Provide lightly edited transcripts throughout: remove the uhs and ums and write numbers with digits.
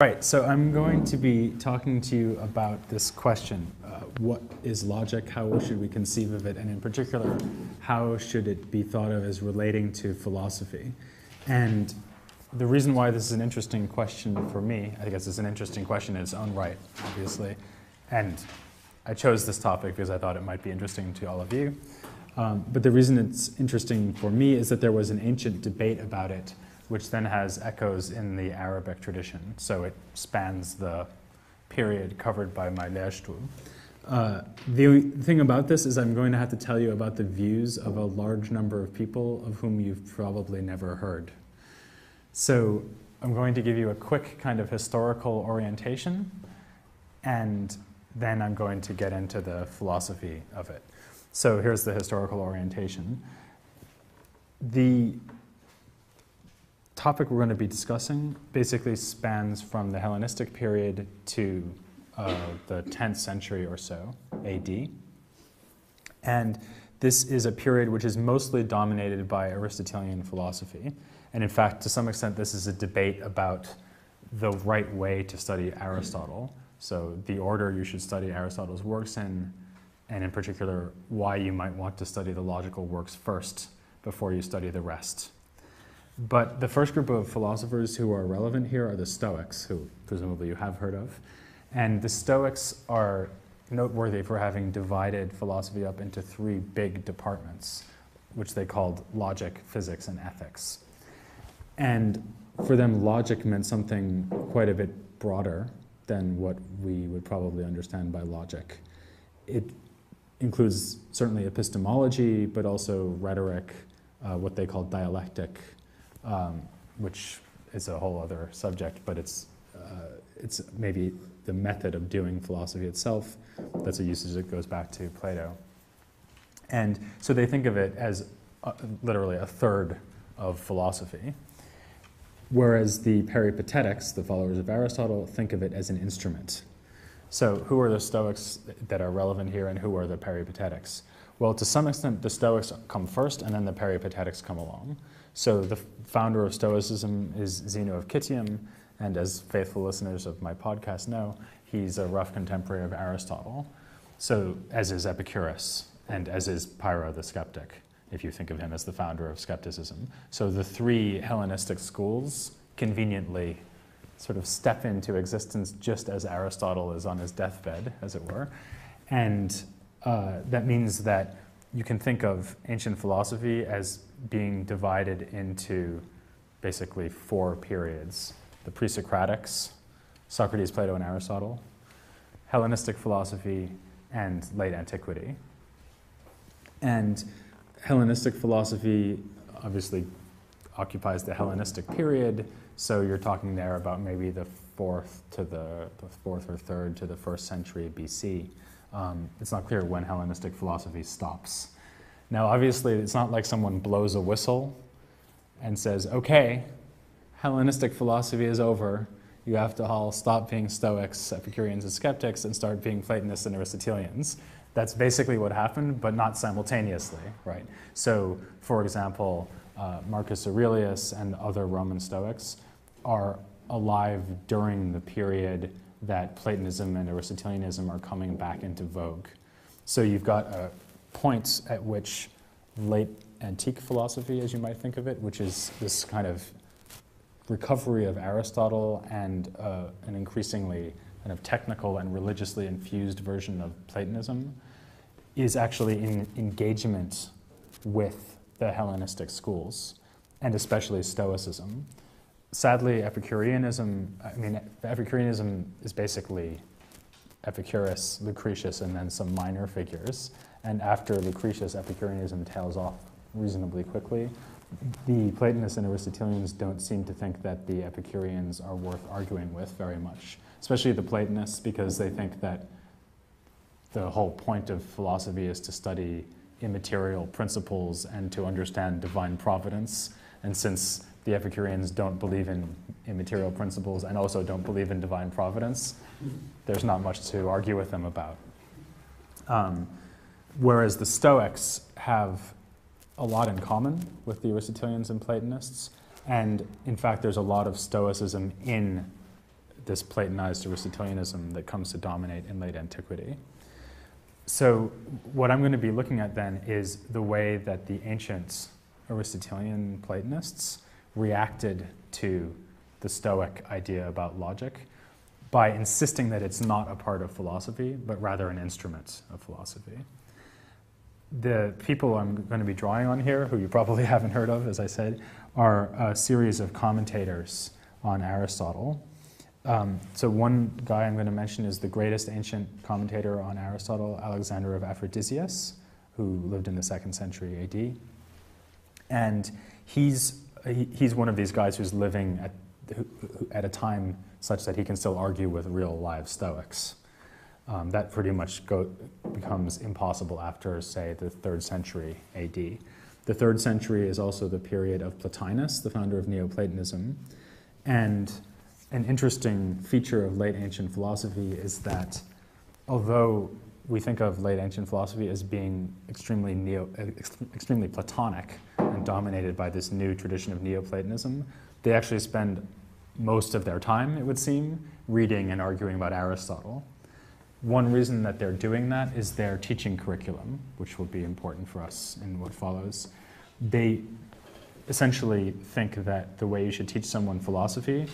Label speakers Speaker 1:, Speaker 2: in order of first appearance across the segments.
Speaker 1: Right, so I'm going to be talking to you about this question. What is logic? How should we conceive of it? And in particular, how should it be thought of as relating to philosophy? And the reason why this is an interesting question for me, I guess it's an interesting question in its own right, obviously. And I chose this topic because I thought it might be interesting to all of you. But the reason it's interesting for me is that there was an ancient debate about it, which then has echoes in the Arabic tradition. So it spans the period covered by my Lehrstuhl. The thing about this is I'm going to have to tell you about the views of a large number of people of whom you've probably never heard. So I'm going to give you a quick kind of historical orientation, and then I'm going to get into the philosophy of it. So here's the historical orientation. The topic we're going to be discussing basically spans from the Hellenistic period to the 10th century or so, AD. And this is a period which is mostly dominated by Aristotelian philosophy. And in fact, to some extent, this is a debate about the right way to study Aristotle. So the order you should study Aristotle's works in, and in particular, why you might want to study the logical works first before you study the rest. But the first group of philosophers who are relevant here are the Stoics, who presumably you have heard of. And the Stoics are noteworthy for having divided philosophy up into three big departments, which they called logic, physics, and ethics. And for them, logic meant something quite a bit broader than what we would probably understand by logic. It includes certainly epistemology, but also rhetoric, what they call dialectic, which is a whole other subject, but it's maybe the method of doing philosophy itself. That's a usage that goes back to Plato. And so they think of it as literally a third of philosophy, whereas the Peripatetics, the followers of Aristotle, think of it as an instrument. So who are the Stoics that are relevant here, and who are the Peripatetics? Well, to some extent, the Stoics come first, and then the Peripatetics come along. So the founder of Stoicism is Zeno of Citium, and as faithful listeners of my podcast know, he's a rough contemporary of Aristotle. So as is Epicurus, and as is Pyrrho the skeptic, if you think of him as the founder of skepticism. So the three Hellenistic schools conveniently sort of step into existence just as Aristotle is on his deathbed, as it were. And that means that you can think of ancient philosophy as being divided into basically four periods: the pre-Socratics, Socrates, Plato, and Aristotle, Hellenistic philosophy, and late antiquity. And Hellenistic philosophy obviously occupies the Hellenistic period, so you're talking there about maybe the fourth or third to the 1st century BC. It's not clear when Hellenistic philosophy stops. Now, obviously, it's not like someone blows a whistle and says, okay, Hellenistic philosophy is over. You have to all stop being Stoics, Epicureans, and skeptics and start being Platonists and Aristotelians. That's basically what happened, but not simultaneously, right? So, for example, Marcus Aurelius and other Roman Stoics are alive during the period that Platonism and Aristotelianism are coming back into vogue. So you've got points at which late antique philosophy, as you might think of it, which is this kind of recovery of Aristotle and an increasingly kind of technical and religiously infused version of Platonism, is actually in engagement with the Hellenistic schools, and especially Stoicism. Sadly, Epicureanism is basically Epicurus, Lucretius, and then some minor figures. And after Lucretius, Epicureanism tails off reasonably quickly. The Platonists and Aristotelians don't seem to think that the Epicureans are worth arguing with very much, especially the Platonists, because they think that the whole point of philosophy is to study immaterial principles and to understand divine providence. And since the Epicureans don't believe in immaterial principles and also don't believe in divine providence, there's not much to argue with them about. Whereas the Stoics have a lot in common with the Aristotelians and Platonists, and in fact there's a lot of Stoicism in this Platonized Aristotelianism that comes to dominate in late antiquity. So what I'm going to be looking at then is the way that the ancient Aristotelian Platonists reacted to the Stoic idea about logic by insisting that it's not a part of philosophy, but rather an instrument of philosophy. The people I'm going to be drawing on here, who you probably haven't heard of, as I said, are a series of commentators on Aristotle. So one guy I'm going to mention is the greatest ancient commentator on Aristotle, Alexander of Aphrodisias, who lived in the 2nd century AD. And he's one of these guys who's living at a time such that he can still argue with real live Stoics. That pretty much becomes impossible after, say, the 3rd century AD. The 3rd century is also the period of Plotinus, the founder of Neoplatonism. And an interesting feature of late ancient philosophy is that although we think of late ancient philosophy as being extremely Platonic and dominated by this new tradition of Neoplatonism, they actually spend most of their time, it would seem, reading and arguing about Aristotle. One reason that they're doing that is their teaching curriculum, which will be important for us in what follows. They essentially think that the way you should teach someone philosophy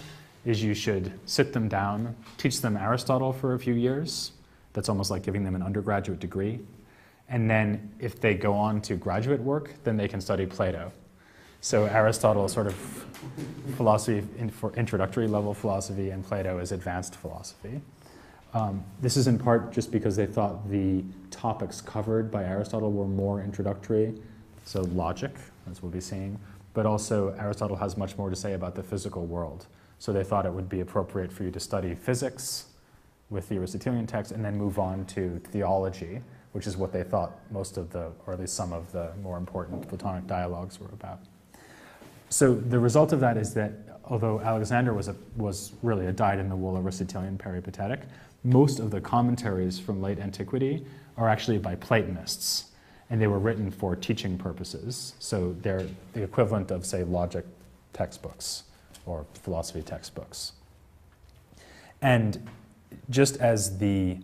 Speaker 1: is you should sit them down, teach them Aristotle for a few years. That's almost like giving them an undergraduate degree. And then if they go on to graduate work, then they can study Plato. So Aristotle is sort of philosophy for introductory level philosophy, and Plato is advanced philosophy. This is in part just because they thought the topics covered by Aristotle were more introductory, so logic, as we'll be seeing, but also Aristotle has much more to say about the physical world. So they thought it would be appropriate for you to study physics with the Aristotelian text and then move on to theology, which is what they thought most of the, or at least some of the more important Platonic dialogues were about. So the result of that is that although Alexander was really a dyed-in-the-wool Aristotelian peripatetic, most of the commentaries from late antiquity are actually by Platonists, and they were written for teaching purposes. So they're the equivalent of, say, logic textbooks or philosophy textbooks. And just as the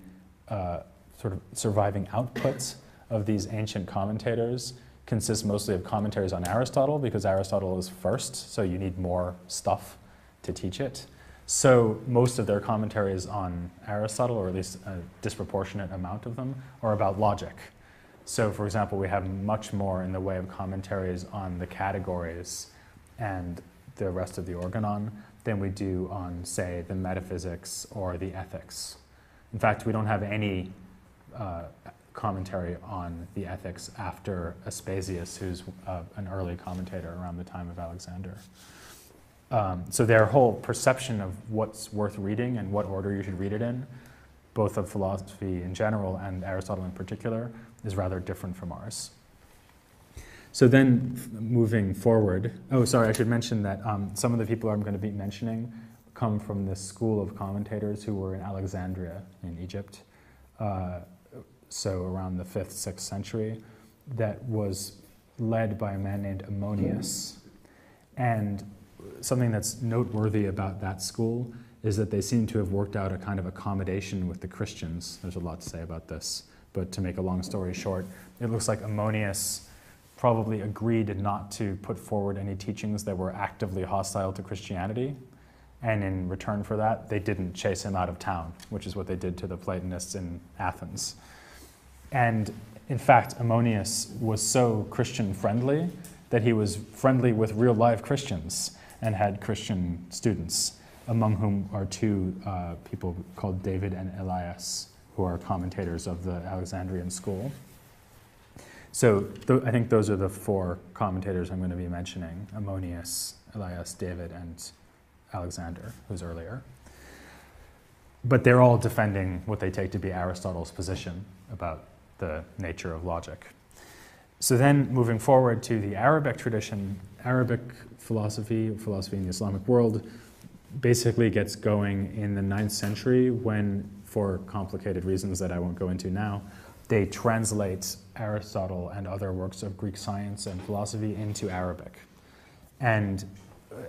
Speaker 1: sort of surviving outputs of these ancient commentators consist mostly of commentaries on Aristotle, because Aristotle is first, so you need more stuff to teach it. So most of their commentaries on Aristotle, or at least a disproportionate amount of them, are about logic. So for example, we have much more in the way of commentaries on the categories and the rest of the organon than we do on, say, the metaphysics or the ethics. In fact, we don't have any commentary on the ethics after Aspasius, who's an early commentator around the time of Alexander. So their whole perception of what's worth reading and what order you should read it in, both of philosophy in general and Aristotle in particular, is rather different from ours. So then moving forward, oh, sorry, I should mention that some of the people I'm going to be mentioning come from this school of commentators who were in Alexandria in Egypt, so around the 5th, 6th century, that was led by a man named Ammonius. And something that's noteworthy about that school is that they seem to have worked out a kind of accommodation with the Christians. There's a lot to say about this, but to make a long story short, it looks like Ammonius probably agreed not to put forward any teachings that were actively hostile to Christianity. And in return for that, they didn't chase him out of town, which is what they did to the Platonists in Athens. And in fact, Ammonius was so Christian-friendly that he was friendly with real-life Christians and had Christian students, among whom are two people called David and Elias, who are commentators of the Alexandrian school. So I think those are the 4 commentators I'm going to be mentioning: Ammonius, Elias, David, and Alexander, who's earlier. But they're all defending what they take to be Aristotle's position about the nature of logic. So then moving forward to the Arabic tradition, Arabic philosophy in the Islamic world, basically gets going in the 9th century when, for complicated reasons that I won't go into now, they translate Aristotle and other works of Greek science and philosophy into Arabic. And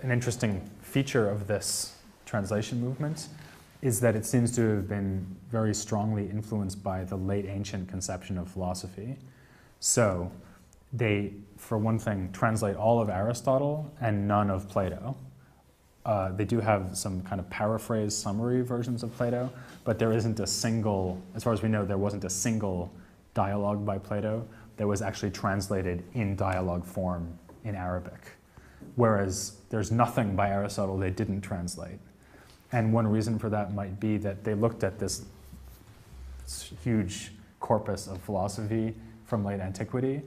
Speaker 1: an interesting feature of this translation movement is that it seems to have been very strongly influenced by the late ancient conception of philosophy. So they, for one thing, translate all of Aristotle and none of Plato. They do have some kind of paraphrased summary versions of Plato, but there isn't a single, as far as we know, there wasn't a single dialogue by Plato that was actually translated in dialogue form in Arabic. Whereas there's nothing by Aristotle they didn't translate. And one reason for that might be that they looked at this huge corpus of philosophy from late antiquity,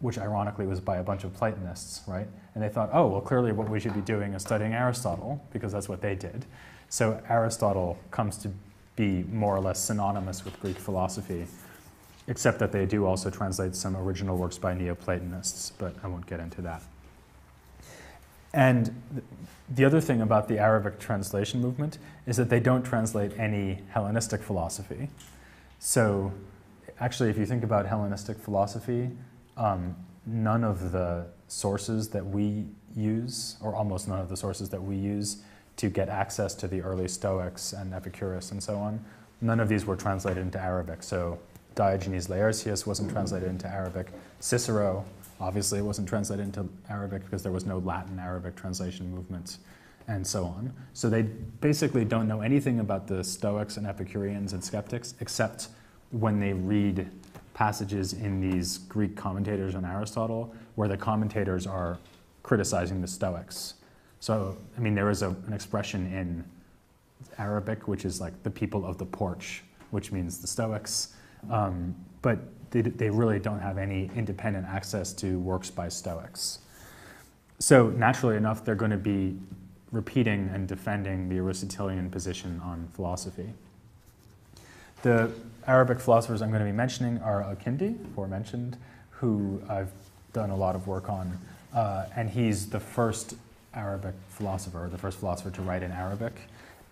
Speaker 1: which ironically was by a bunch of Platonists, right? And they thought, oh, well, clearly what we should be doing is studying Aristotle, because that's what they did. So Aristotle comes to be more or less synonymous with Greek philosophy, except that they do also translate some original works by Neoplatonists, but I won't get into that. And the other thing about the Arabic translation movement is that they don't translate any Hellenistic philosophy. So actually, if you think about Hellenistic philosophy, none of the sources that we use, or almost none of the sources that we use to get access to the early Stoics and Epicurus and so on, none of these were translated into Arabic. So Diogenes Laertius wasn't translated into Arabic. Cicero obviously wasn't translated into Arabic because there was no Latin Arabic translation movement, and so on. So they basically don't know anything about the Stoics and Epicureans and skeptics, except when they read passages in these Greek commentators on Aristotle, where the commentators are criticizing the Stoics. So, I mean, there is an expression in Arabic, which is like the people of the porch, which means the Stoics. But they really don't have any independent access to works by Stoics. So naturally enough, they're going to be repeating and defending the Aristotelian position on philosophy. The Arabic philosophers I'm going to be mentioning are Al-Kindi, aforementioned, who I've done a lot of work on, and he's the first Arabic philosopher, the first philosopher to write in Arabic.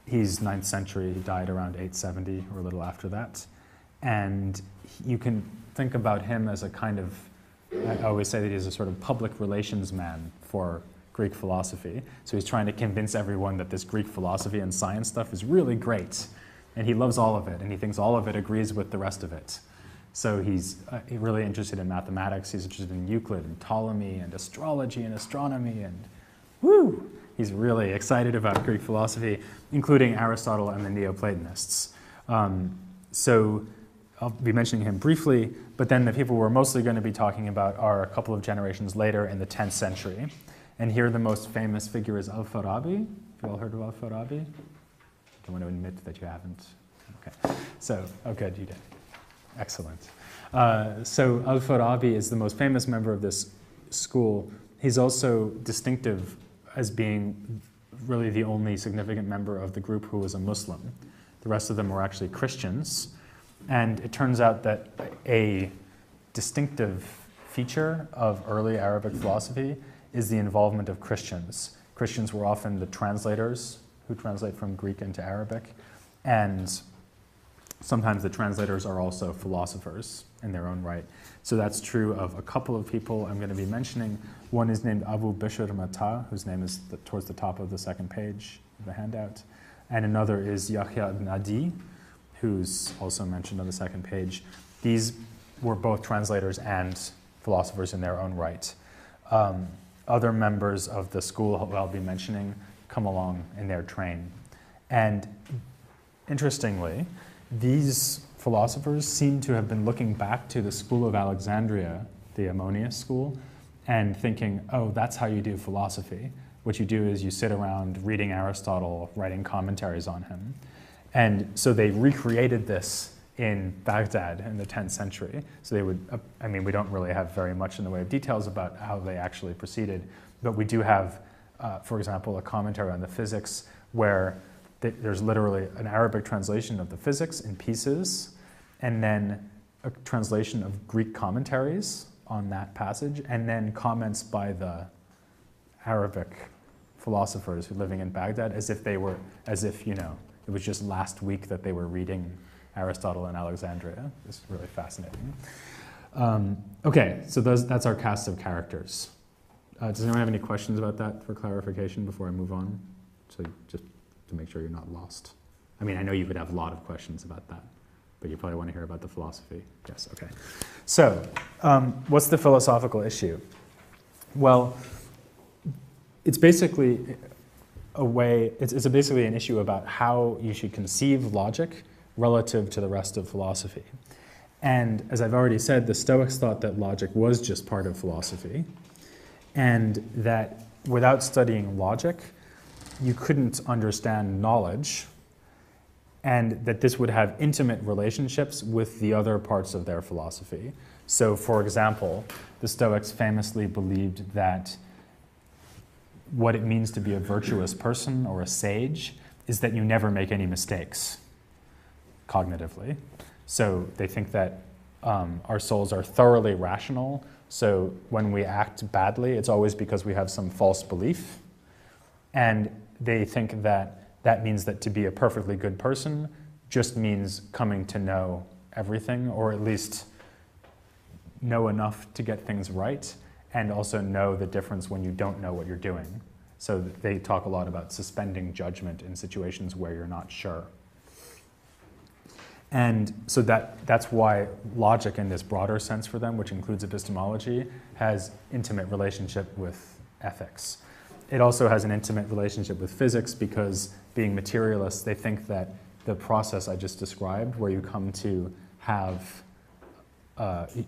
Speaker 1: He's 9th century, he died around 870 or a little after that. And you can think about him as a kind of, I always say that he's a sort of public relations man for Greek philosophy. So he's trying to convince everyone that this Greek philosophy and science stuff is really great. And he loves all of it, and he thinks all of it agrees with the rest of it. So he's really interested in mathematics, he's interested in Euclid and Ptolemy and astrology and astronomy, and woo! He's really excited about Greek philosophy, including Aristotle and the Neoplatonists. So I'll be mentioning him briefly, but then the people we're mostly going to be talking about are a couple of generations later in the 10th century. And here the most famous figure is Al-Farabi. Have you all heard of Al-Farabi? I don't want to admit that you haven't. Okay. So, oh good, you did. Excellent. So Al-Farabi is the most famous member of this school. He's also distinctive as being really the only significant member of the group who was a Muslim. The rest of them were actually Christians. And it turns out that a distinctive feature of early Arabic philosophy is the involvement of Christians. Christians were often the translators who translate from Greek into Arabic, and sometimes the translators are also philosophers in their own right. So that's true of a couple of people I'm going to be mentioning. One is named Abu Bishr Mata, whose name is towards the top of the second page of the handout. And another is Yahya ibn Adi, who's also mentioned on the second page. These were both translators and philosophers in their own right. Other members of the school who I'll be mentioning come along in their train. And interestingly, these philosophers seem to have been looking back to the school of Alexandria, the Ammonius school, and thinking, oh, that's how you do philosophy. What you do is you sit around reading Aristotle, writing commentaries on him. And so they recreated this in Baghdad in the 10th century. So they would, I mean, we don't really have very much in the way of details about how they actually proceeded, but we do have, for example, a commentary on the physics where there's literally an Arabic translation of the physics in pieces, and then a translation of Greek commentaries on that passage, and then comments by the Arabic philosophers who are living in Baghdad as if, you know, it was just last week that they were reading Aristotle in Alexandria. It's really fascinating. Okay, so that's our cast of characters. Does anyone have any questions about that for clarification before I move on? So just to make sure you're not lost. I mean, I know you would have a lot of questions about that, but you probably want to hear about the philosophy. Yes, okay. So, what's the philosophical issue? Well, it's basically it's basically an issue about how you should conceive logic relative to the rest of philosophy. And as I've already said, the Stoics thought that logic was just part of philosophy, and that without studying logic, you couldn't understand knowledge, and that this would have intimate relationships with the other parts of their philosophy. So, for example, the Stoics famously believed that what it means to be a virtuous person or a sage is that you never make any mistakes cognitively. So they think that our souls are thoroughly rational. So when we act badly, it's always because we have some false belief. And they think that that means that to be a perfectly good person just means coming to know everything, or at least know enough to get things right, and also know the difference when you don't know what you're doing. So they talk a lot about suspending judgment in situations where you're not sure. And so that's why logic in this broader sense for them, which includes epistemology, has intimate relationship with ethics. It also has an intimate relationship with physics because, being materialists, they think that the process I just described, where you come to have,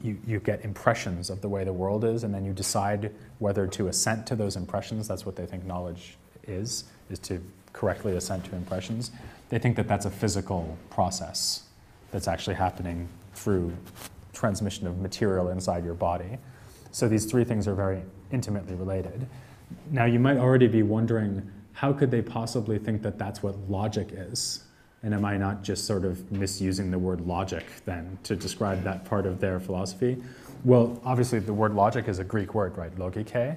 Speaker 1: you get impressions of the way the world is, and then you decide whether to assent to those impressions. That's what they think knowledge is to correctly assent to impressions. They think that that's a physical process that's actually happening through transmission of material inside your body. So these three things are very intimately related. Now you might already be wondering, how could they possibly think that that's what logic is? And am I not just sort of misusing the word logic then to describe that part of their philosophy? Well, obviously the word logic is a Greek word, right, logike,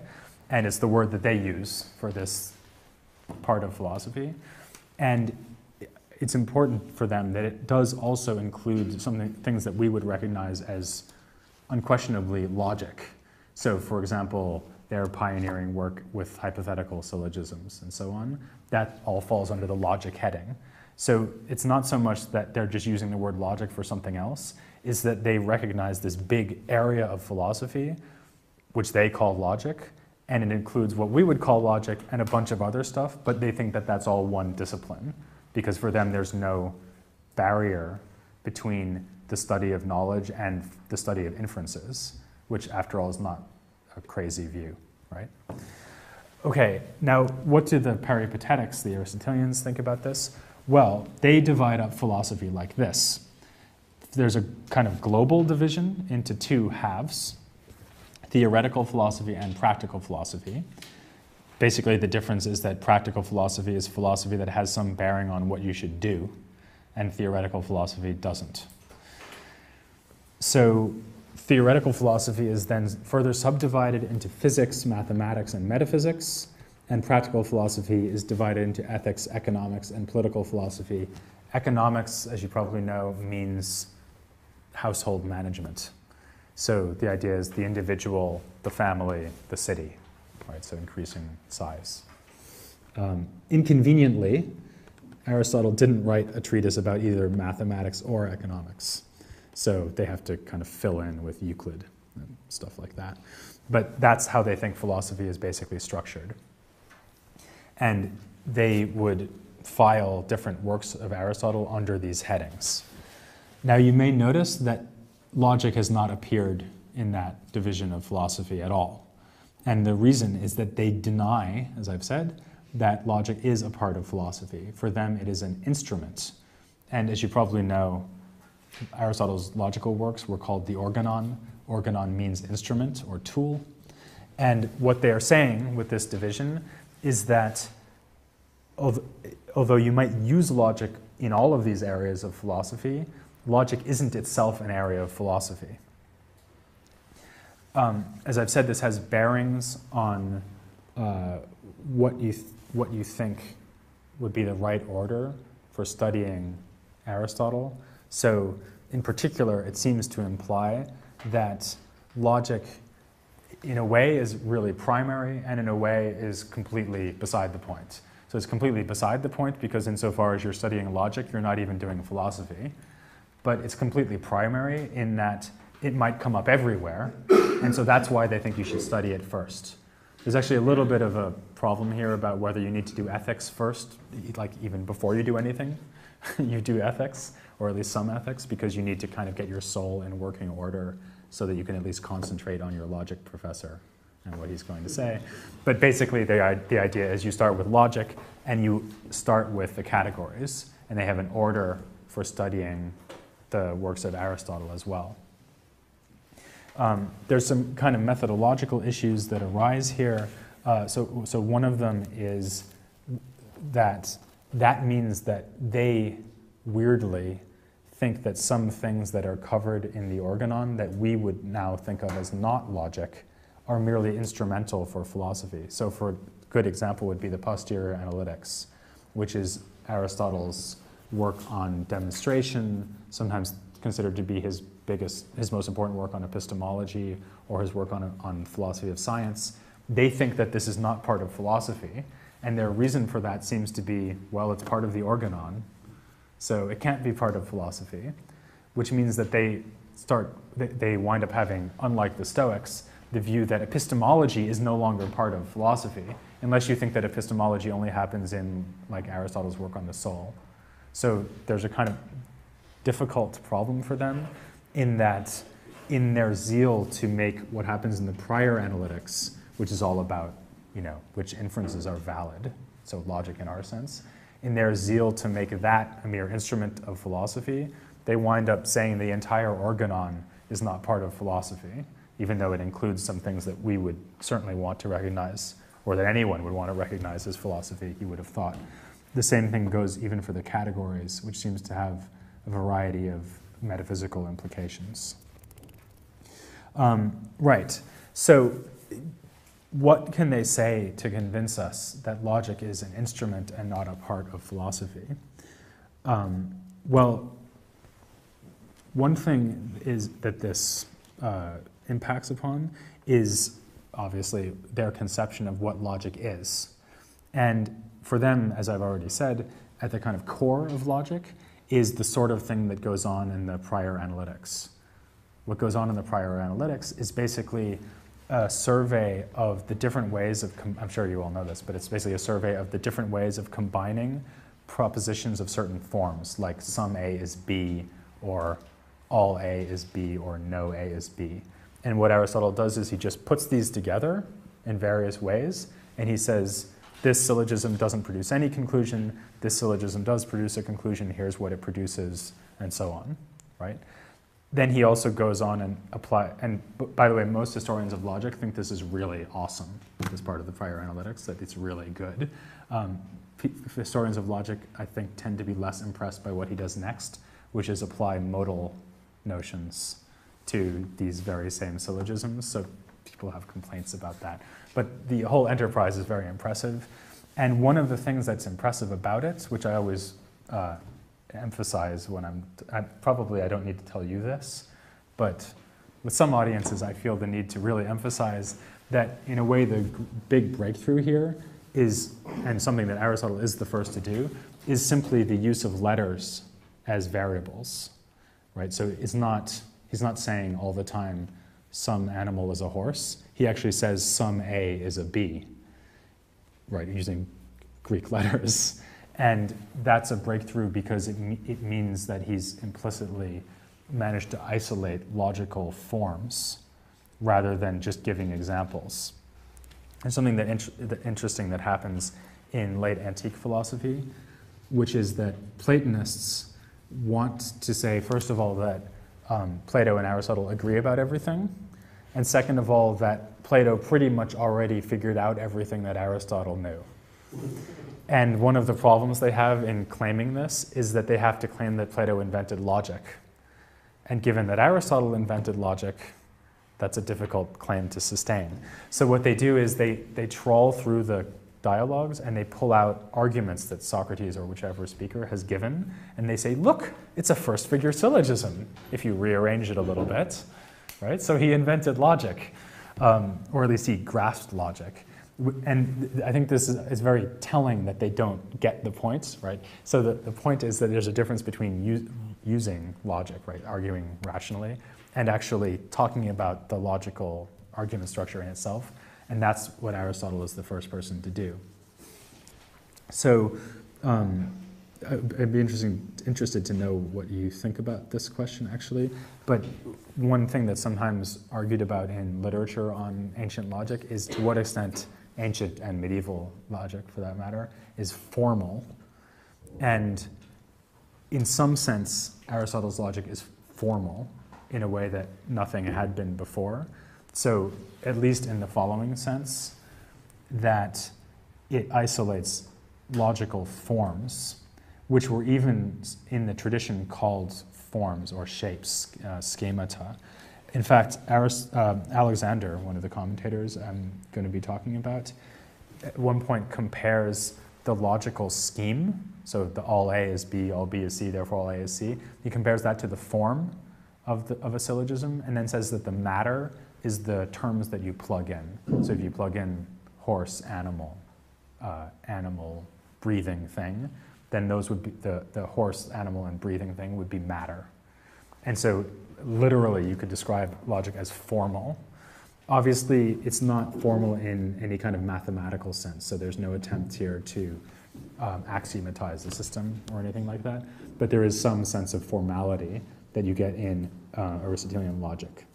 Speaker 1: and it's the word that they use for this part of philosophy. And it's important for them that it does also include things that we would recognize as unquestionably logic. So, for example, their pioneering work with hypothetical syllogisms and so on, that all falls under the logic heading. So it's not so much that they're just using the word logic for something else, is that they recognize this big area of philosophy, which they call logic, and it includes what we would call logic and a bunch of other stuff, but they think that that's all one discipline, because for them there's no barrier between the study of knowledge and the study of inferences, which after all is not a crazy view, right? Okay, now what do the Peripatetics, the Aristotelians, think about this? Well, they divide up philosophy like this. There's a kind of global division into two halves, theoretical philosophy and practical philosophy. Basically, the difference is that practical philosophy is philosophy that has some bearing on what you should do, and theoretical philosophy doesn't. So theoretical philosophy is then further subdivided into physics, mathematics, and metaphysics, and practical philosophy is divided into ethics, economics, and political philosophy. Economics, as you probably know, means household management. So the idea is the individual, the family, the city, right? So increasing size. Inconveniently, Aristotle didn't write a treatise about either mathematics or economics. So they have to kind of fill in with Euclid and stuff like that. But that's how they think philosophy is basically structured. And they would file different works of Aristotle under these headings. Now you may notice that logic has not appeared in that division of philosophy at all. And the reason is that they deny, as I've said, that logic is a part of philosophy. For them, it is an instrument. And as you probably know, Aristotle's logical works were called the organon. Organon means instrument or tool. And what they are saying with this division is that although you might use logic in all of these areas of philosophy, logic isn't itself an area of philosophy. As I've said, this has bearings on what you think would be the right order for studying Aristotle. So in particular, it seems to imply that logic in a way is really primary and in a way is completely beside the point. So it's completely beside the point, because insofar as you're studying logic, you're not even doing philosophy. But it's completely primary in that it might come up everywhere, and so that's why they think you should study it first. There's actually a little bit of a problem here about whether you need to do ethics first, like even before you do anything. You do ethics, or at least some ethics, because you need to kind of get your soul in working order so that you can at least concentrate on your logic professor and what he's going to say. But basically the idea is you start with logic and you start with the categories, and they have an order for studying the works of Aristotle as well. There's some kind of methodological issues that arise here. So one of them is that means that they weirdly think that some things that are covered in the organon that we would now think of as not logic are merely instrumental for philosophy. So for a good example would be the posterior analytics, which is Aristotle's work on demonstration, sometimes considered to be his most important work on epistemology, or his work on philosophy of science. They think that this is not part of philosophy, and their reason for that seems to be, well, it's part of the organon, so it can't be part of philosophy, which means that they wind up having, unlike the Stoics, the view that epistemology is no longer part of philosophy, unless you think that epistemology only happens in like Aristotle's work on the soul. So there's a kind of difficult problem for them in that in their zeal to make what happens in the prior analytics, which is all about, which inferences are valid, so logic in our sense, in their zeal to make that a mere instrument of philosophy, they wind up saying the entire organon is not part of philosophy, even though it includes some things that we would certainly want to recognize, or that anyone would want to recognize as philosophy, you would have thought. The same thing goes even for the categories, which seems to have a variety of metaphysical implications. Right, so what can they say to convince us that logic is an instrument and not a part of philosophy? Well, one thing is that this impacts upon is obviously their conception of what logic is. And for them, as I've already said, at the kind of core of logic is the sort of thing that goes on in the prior analytics. What goes on in the prior analytics is basically a survey of the different ways of, I'm sure you all know this, but it's basically a survey of the different ways of combining propositions of certain forms, like some A is B, or all A is B, or no A is B. And what Aristotle does is he just puts these together in various ways, and he says, this syllogism doesn't produce any conclusion, this syllogism does produce a conclusion, here's what it produces, and so on, right? Then he also goes on and and by the way, most historians of logic think this is really awesome, this part of the prior analytics, that it's really good. Historians of logic, I think, tend to be less impressed by what he does next, which is apply modal notions to these very same syllogisms, so people have complaints about that. But the whole enterprise is very impressive, and one of the things that's impressive about it, which I always emphasize when I don't need to tell you this, but with some audiences I feel the need to really emphasize that in a way the big breakthrough here is, and something that Aristotle is the first to do, is simply the use of letters as variables, right? So he's not saying all the time some animal is a horse. He actually says some A is a B, right, using Greek letters. And that's a breakthrough because it means that he's implicitly managed to isolate logical forms rather than just giving examples. And something that interesting that happens in late antique philosophy, which is that Platonists want to say, first of all, that Plato and Aristotle agree about everything, and second of all, that Plato pretty much already figured out everything that Aristotle knew. And one of the problems they have in claiming this is that they have to claim that Plato invented logic. And given that Aristotle invented logic, that's a difficult claim to sustain. So what they do is they trawl through the dialogues and they pull out arguments that Socrates or whichever speaker has given, and they say, look, it's a first figure syllogism, if you rearrange it a little bit, right? So he invented logic, or at least he grasped logic. And I think this is very telling that they don't get the point, right? So the point is that there's a difference between using logic, right, arguing rationally, and actually talking about the logical argument structure in itself. And that's what Aristotle is the first person to do. So I'd be interested to know what you think about this question, actually. But one thing that's sometimes argued about in literature on ancient logic is to what extent ancient and medieval logic, for that matter, is formal. And in some sense, Aristotle's logic is formal in a way that nothing had been before. So at least in the following sense, that it isolates logical forms, which were even in the tradition called forms or shapes, schemata. In fact, Alexander, one of the commentators I'm going to be talking about, at one point compares the logical scheme, so the all A is B, all B is C, therefore all A is C. He compares that to the form of a syllogism, and then says that the matter is the terms that you plug in. So if you plug in horse, animal, animal, breathing thing, then those would be the horse, animal, and breathing thing would be matter. And so literally you could describe logic as formal. Obviously it's not formal in any kind of mathematical sense, so there's no attempt here to axiomatize the system or anything like that, but there is some sense of formality that you get in Aristotelian logic.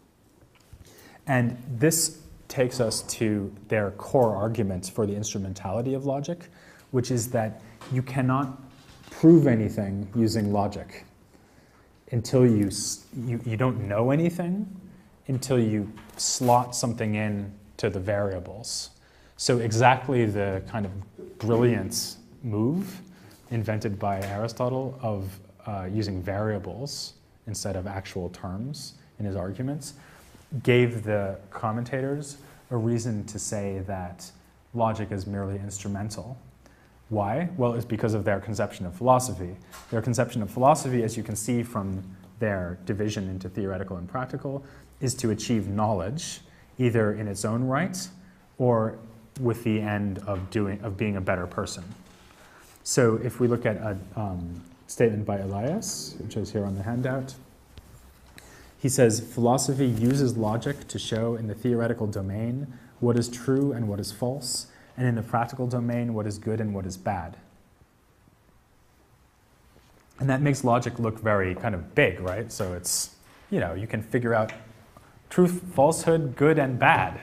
Speaker 1: And this takes us to their core argument for the instrumentality of logic, which is that you cannot prove anything using logic until you don't know anything, until you slot something in to the variables. So exactly the kind of brilliant move invented by Aristotle of using variables instead of actual terms in his arguments gave the commentators a reason to say that logic is merely instrumental. Why? Well, it's because of their conception of philosophy. Their conception of philosophy, as you can see from their division into theoretical and practical, is to achieve knowledge, either in its own right or with the end of being a better person. So if we look at a statement by Elias, which is here on the handout, he says, philosophy uses logic to show in the theoretical domain what is true and what is false, and in the practical domain what is good and what is bad. And that makes logic look very kind of big, right? So it's, you can figure out truth, falsehood, good and bad,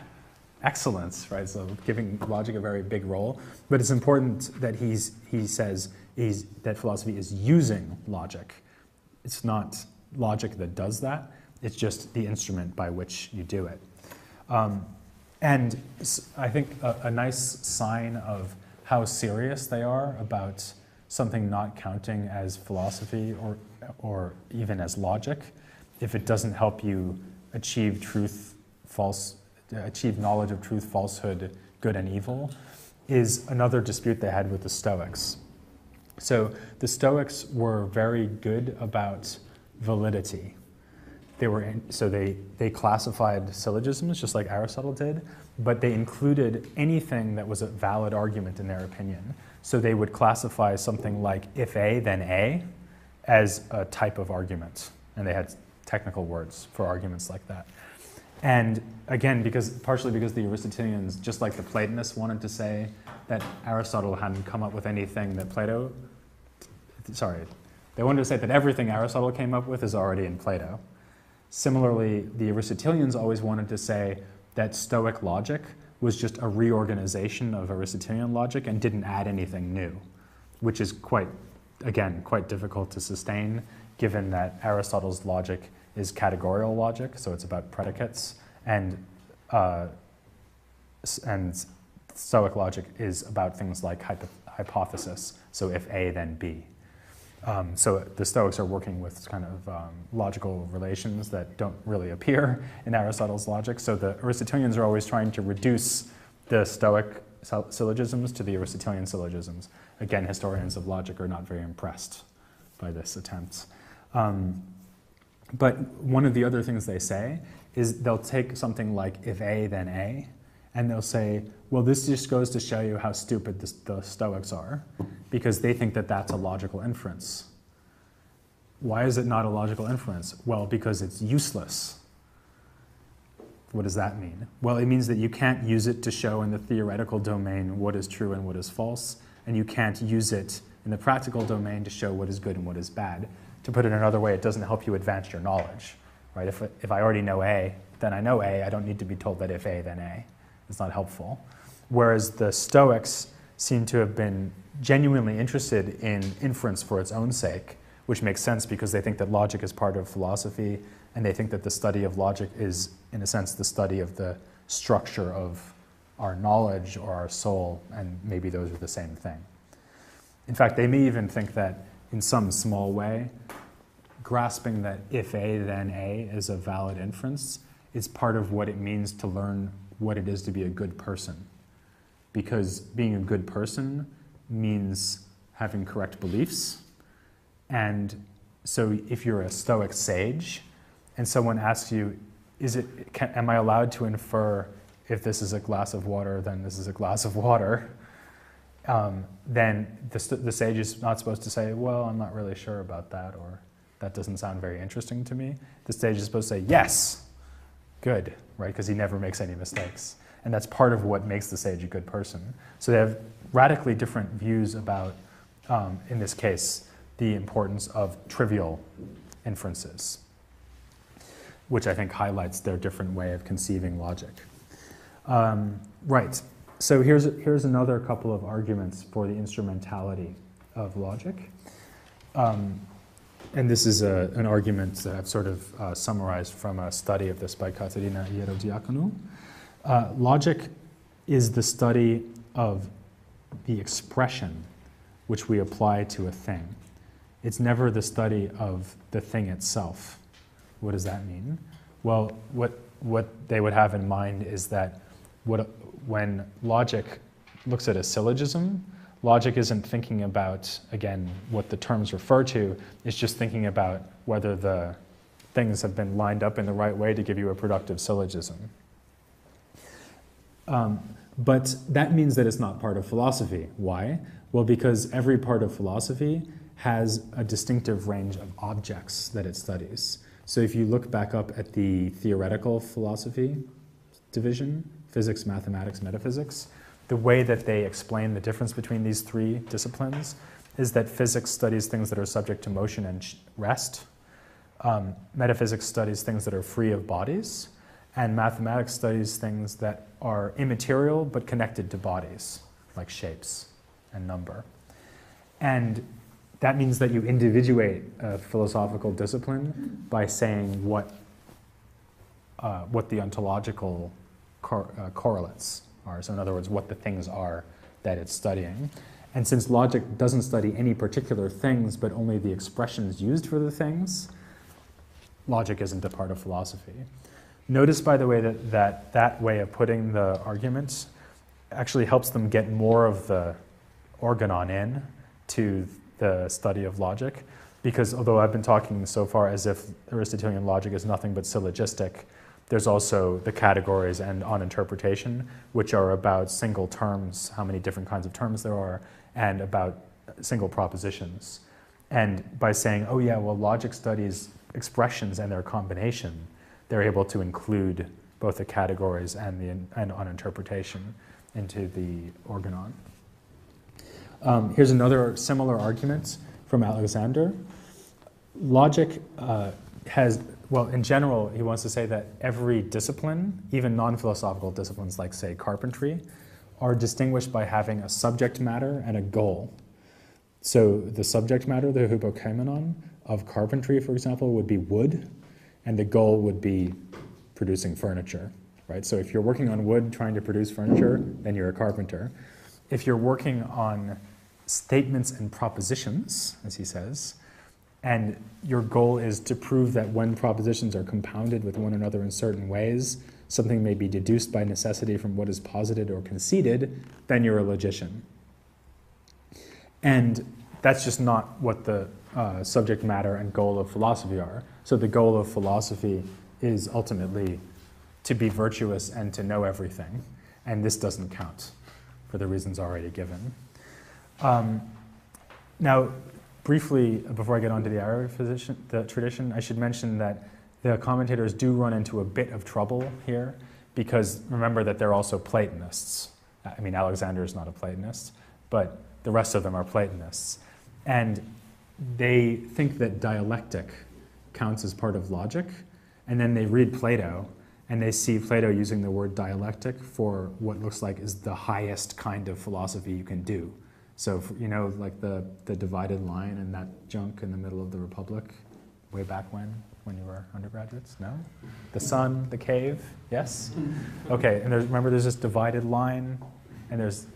Speaker 1: excellence, right? So giving logic a very big role. But it's important that he says that philosophy is using logic. It's not logic that does that. It's just the instrument by which you do it. And I think a nice sign of how serious they are about something not counting as philosophy or even as logic, if it doesn't help you achieve achieve knowledge of truth, falsehood, good and evil, is another dispute they had with the Stoics. So the Stoics were very good about validity. They classified syllogisms just like Aristotle did, but they included anything that was a valid argument in their opinion. So they would classify something like if A, then A as a type of argument. And they had technical words for arguments like that. And again, partially because the Aristotelians, just like the Platonists, wanted to say that Aristotle hadn't come up with anything that they wanted to say that everything Aristotle came up with is already in Plato. Similarly, the Aristotelians always wanted to say that Stoic logic was just a reorganization of Aristotelian logic and didn't add anything new, which is quite difficult to sustain, given that Aristotle's logic is categorical logic, so it's about predicates, and Stoic logic is about things like hypothesis, so if A, then B. So the Stoics are working with kind of logical relations that don't really appear in Aristotle's logic. So the Aristotelians are always trying to reduce the Stoic syllogisms to the Aristotelian syllogisms. Again, historians of logic are not very impressed by this attempt. But one of the other things they say is they'll take something like if A, then A, and they'll say, well, this just goes to show you how stupid the Stoics are, because they think that that's a logical inference. Why is it not a logical inference? Well, because it's useless. What does that mean? Well, it means that you can't use it to show in the theoretical domain what is true and what is false, and you can't use it in the practical domain to show what is good and what is bad. To put it another way, it doesn't help you advance your knowledge. Right? If I already know A, then I know A. I don't need to be told that if A, then A. It's not helpful. Whereas the Stoics seem to have been genuinely interested in inference for its own sake, which makes sense because they think that logic is part of philosophy, and they think that the study of logic is, in a sense, the study of the structure of our knowledge or our soul, and maybe those are the same thing. In fact, they may even think that, in some small way, grasping that if A, then A is a valid inference is part of what it means to learn what it is to be a good person. Because being a good person means having correct beliefs. And so if you're a Stoic sage and someone asks you, am I allowed to infer if this is a glass of water, then this is a glass of water, then the sage is not supposed to say, well, I'm not really sure about that, or that doesn't sound very interesting to me. The sage is supposed to say, yes, good, right? Because he never makes any mistakes. And that's part of what makes the sage a good person. So they have radically different views about, in this case, the importance of trivial inferences, which I think highlights their different way of conceiving logic. Right, so here's another couple of arguments for the instrumentality of logic. And this is an argument that I've sort of summarized from a study of this by Katerina Ierodiaconou. Logic is the study of the expression which we apply to a thing. It's never the study of the thing itself. What does that mean? Well, what they would have in mind is that when logic looks at a syllogism, logic isn't thinking about, again, what the terms refer to. It's just thinking about whether the things have been lined up in the right way to give you a productive syllogism. But that means that it's not part of philosophy. Why? Well, because every part of philosophy has a distinctive range of objects that it studies. So if you look back up at the theoretical philosophy division, physics, mathematics, metaphysics, the way that they explain the difference between these three disciplines is that physics studies things that are subject to motion and rest. Metaphysics studies things that are free of bodies. And mathematics studies things that are immaterial but connected to bodies, like shapes and number. And that means that you individuate a philosophical discipline by saying what the ontological correlates are. So in other words, what the things are that it's studying. And since logic doesn't study any particular things, but only the expressions used for the things, logic isn't a part of philosophy. Notice, by the way, that way of putting the arguments actually helps them get more of the organon in to the study of logic, because although I've been talking so far as if Aristotelian logic is nothing but syllogistic, there's also the categories and on interpretation, which are about single terms, how many different kinds of terms there are, and about single propositions. And by saying, oh yeah, well, logic studies expressions and their combination, they're able to include both the categories and on interpretation into the organon. Here's another similar argument from Alexander. Logic well, in general, he wants to say that every discipline, even non-philosophical disciplines like, say, carpentry, are distinguished by having a subject matter and a goal. So the subject matter, the hypokaimenon, of carpentry, for example, would be wood, and the goal would be producing furniture, right? So if you're working on wood trying to produce furniture, then you're a carpenter. If you're working on statements and propositions, as he says, and your goal is to prove that when propositions are compounded with one another in certain ways, something may be deduced by necessity from what is posited or conceded, then you're a logician. And that's just not what the subject matter and goal of philosophy are. So the goal of philosophy is ultimately to be virtuous and to know everything. and this doesn't count for the reasons already given. Now, briefly, before I get on to the Arabic tradition, I should mention that the commentators do run into a bit of trouble here, because remember that they're also Platonists. I mean, Alexander is not a Platonist, but the rest of them are Platonists. And they think that dialectic counts as part of logic, and then they read Plato, and they see Plato using the word dialectic for what looks like is the highest kind of philosophy you can do. So, you know, like the divided line and that junk in the middle of the Republic, way back when you were undergraduates? No? The sun, the cave, yes? Okay, and remember there's this divided line, and there's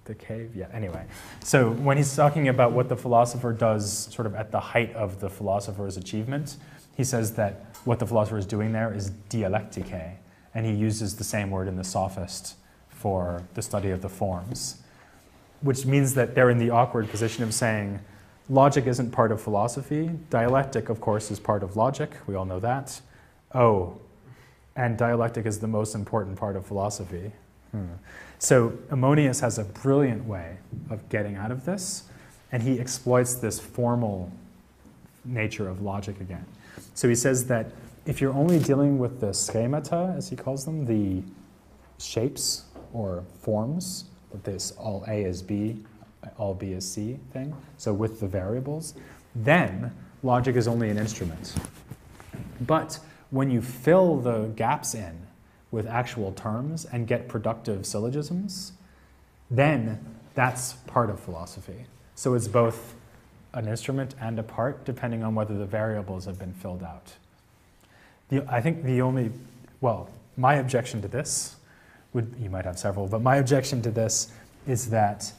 Speaker 1: the cave? Yeah, anyway. So when he's talking about what the philosopher does sort of at the height of the philosopher's achievement, he says that what the philosopher is doing there is dialektike, and he uses the same word in the Sophist for the study of the forms, which means that they're in the awkward position of saying, logic isn't part of philosophy. Dialectic, of course, is part of logic. We all know that. Oh, and dialectic is the most important part of philosophy. So Ammonius has a brilliant way of getting out of this, and he exploits this formal nature of logic again. So he says that if you're only dealing with the schemata, as he calls them, the shapes or forms, with this all A is B, all B is C thing, so with the variables, then logic is only an instrument. But when you fill the gaps in with actual terms and get productive syllogisms, then that's part of philosophy. So it's both an instrument and a part, depending on whether the variables have been filled out. I think my objection to this, you might have several, but my objection to this is that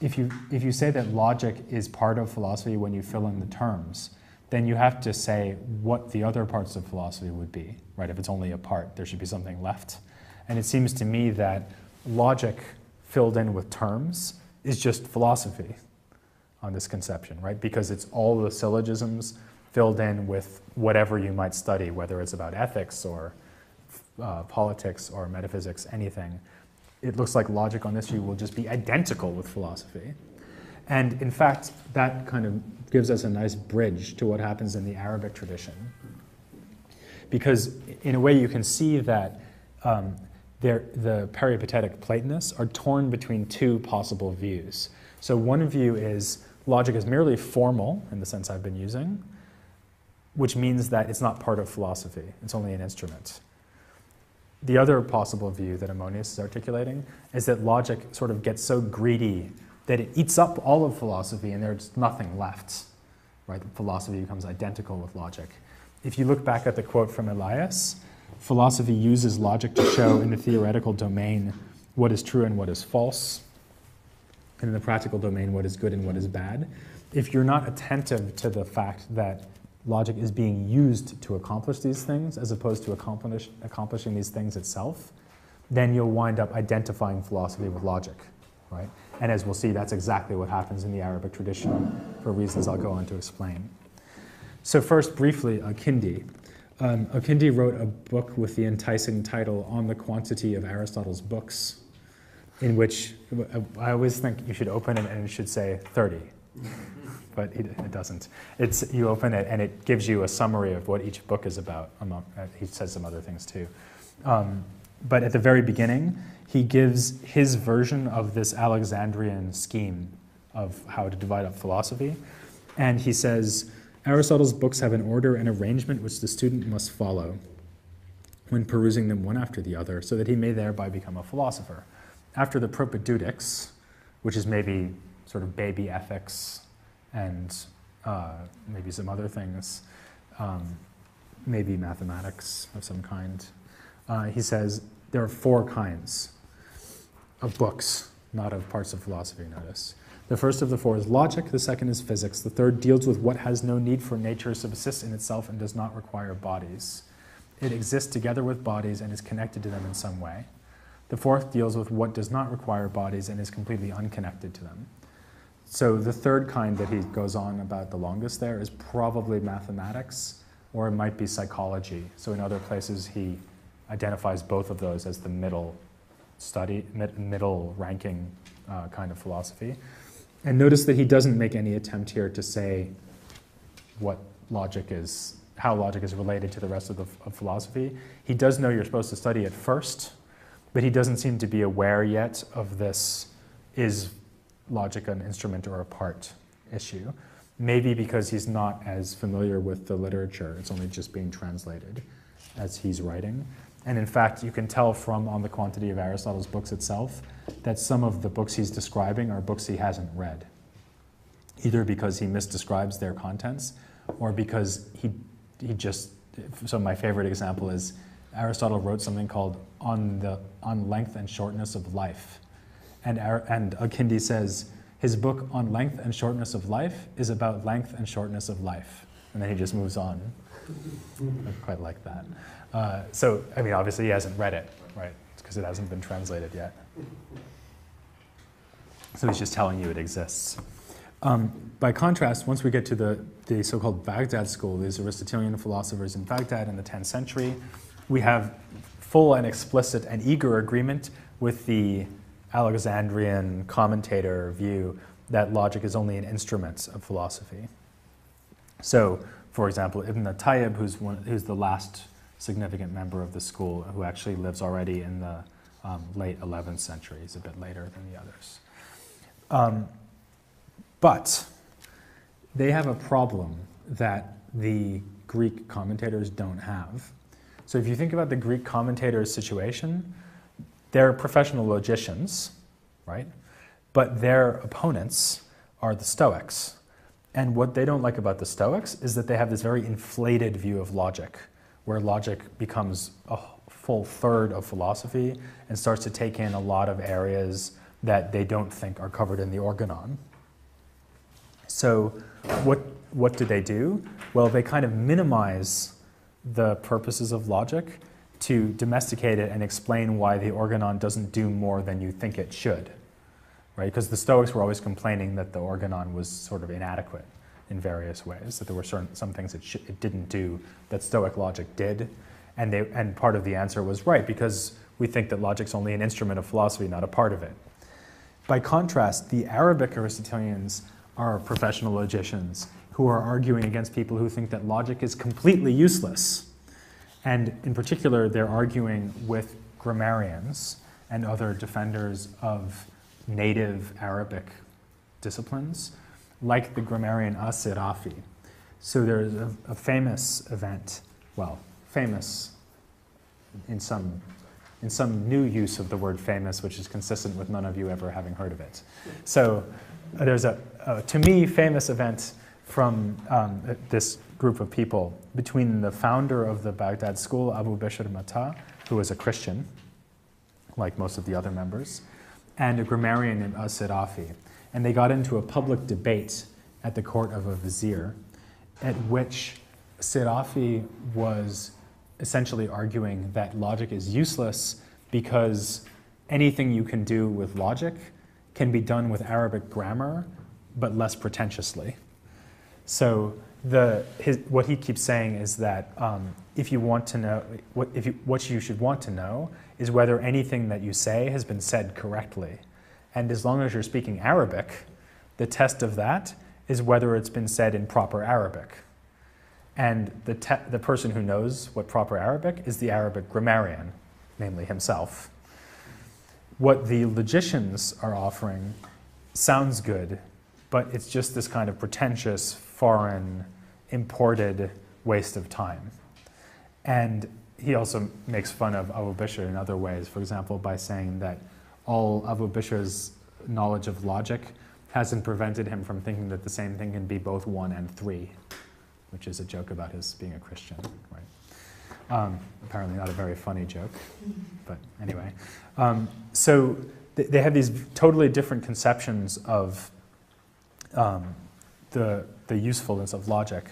Speaker 1: if you say that logic is part of philosophy when you fill in the terms, then you have to say what the other parts of philosophy would be, right? If it's only a part, there should be something left. And it seems to me that logic filled in with terms is just philosophy on this conception, right? Because it's all the syllogisms filled in with whatever you might study, whether it's about ethics or politics or metaphysics, anything. It looks like logic on this view will just be identical with philosophy. And in fact, that kind of gives us a nice bridge to what happens in the Arabic tradition. Because in a way you can see that the peripatetic Platonists are torn between two possible views. So one view is logic is merely formal, in the sense I've been using, which means that it's not part of philosophy. It's only an instrument. The other possible view that Ammonius is articulating is that logic sort of gets so greedy that it eats up all of philosophy and there's nothing left, right? Philosophy becomes identical with logic. If you look back at the quote from Elias, philosophy uses logic to show in the theoretical domain what is true and what is false, and in the practical domain what is good and what is bad. If you're not attentive to the fact that logic is being used to accomplish these things as opposed to accomplishing these things itself, then you'll wind up identifying philosophy with logic, right? And as we'll see, that's exactly what happens in the Arabic tradition for reasons I'll go on to explain. So first, briefly, Kindi. Kindi wrote a book with the enticing title On the Quantity of Aristotle's Books, in which I always think you should open it and it should say 30. But it doesn't. You open it and it gives you a summary of what each book is about. He says some other things too. But at the very beginning, he gives his version of this Alexandrian scheme of how to divide up philosophy. And he says, Aristotle's books have an order and arrangement which the student must follow when perusing them one after the other, so that he may thereby become a philosopher. After the propaedeutics, which is maybe sort of baby ethics, and maybe some other things, maybe mathematics of some kind. He says there are 4 kinds of books, not of parts of philosophy, notice. The first of the 4 is logic, the second is physics, the third deals with what has no need for nature, subsists in itself, and does not require bodies. It exists together with bodies and is connected to them in some way. The fourth deals with what does not require bodies and is completely unconnected to them. So the third kind that he goes on about the longest there is probably mathematics, or it might be psychology. So in other places he identifies both of those as the middle middle-ranking kind of philosophy. And notice that he doesn't make any attempt here to say what logic is, how logic is related to the rest of philosophy. He does know you're supposed to study it first, but he doesn't seem to be aware yet of this, is logic an instrument or a part issue. Maybe because he's not as familiar with the literature, it's only just being translated as he's writing. And in fact, you can tell from On the Quantity of Aristotle's books itself that some of the books he's describing are books he hasn't read, either because he misdescribes their contents or because he just, so my favorite example is Aristotle wrote something called On Length and Shortness of Life. And Al-Kindi says, his book On Length and Shortness of Life is about length and shortness of life. And then he just moves on. I quite like that. So, I mean, obviously he hasn't read it, right? It's because it hasn't been translated yet. So he's just telling you it exists. By contrast, once we get to the so-called Baghdad school, these Aristotelian philosophers in Baghdad in the 10th century, we have full and explicit and eager agreement with the Alexandrian commentator view that logic is only an instrument of philosophy. So, for example, Ibn Tayyib, who's the last significant member of the school, who actually lives already in the late 11th century. He's a bit later than the others. But they have a problem that the Greek commentators don't have. So if you think about the Greek commentators' situation, they're professional logicians, right? But their opponents are the Stoics. And what they don't like about the Stoics is that they have this very inflated view of logic, where logic becomes a full third of philosophy and starts to take in a lot of areas that they don't think are covered in the Organon. So what do they do? Well, they kind of minimize the purposes of logic to domesticate it and explain why the Organon doesn't do more than you think it should, right? Because the Stoics were always complaining that the Organon was sort of inadequate in various ways, that there were some things it didn't do that Stoic logic did, and part of the answer was right, because we think that logic's only an instrument of philosophy, not a part of it. By contrast, the Arabic Aristotelians are professional logicians who are arguing against people who think that logic is completely useless. And in particular, they're arguing with grammarians and other defenders of native Arabic disciplines, like the grammarian As-Sirafi. So there's a famous event, well, famous in some new use of the word famous, which is consistent with none of you ever having heard of it. So there's a, to me, famous event from this group of people between the founder of the Baghdad school, Abu Bishr Mata, who was a Christian, like most of the other members, and a grammarian named As-Sirafi. And they got into a public debate at the court of a vizier, at which Sirafi was essentially arguing that logic is useless because anything you can do with logic can be done with Arabic grammar, but less pretentiously. So what he keeps saying is that if you want to know, what you should want to know is whether anything that you say has been said correctly. And as long as you're speaking Arabic, the test of that is whether it's been said in proper Arabic. And the person who knows what proper Arabic is the Arabic grammarian, namely himself. What the logicians are offering sounds good, but it's just this kind of pretentious, foreign, imported waste of time. And he also makes fun of Abu Bishr in other ways, for example, by saying that all Abu Bishr's knowledge of logic hasn't prevented him from thinking that the same thing can be both 1 and 3, which is a joke about his being a Christian, right? Apparently not a very funny joke, but anyway. So they have these totally different conceptions of the usefulness of logic.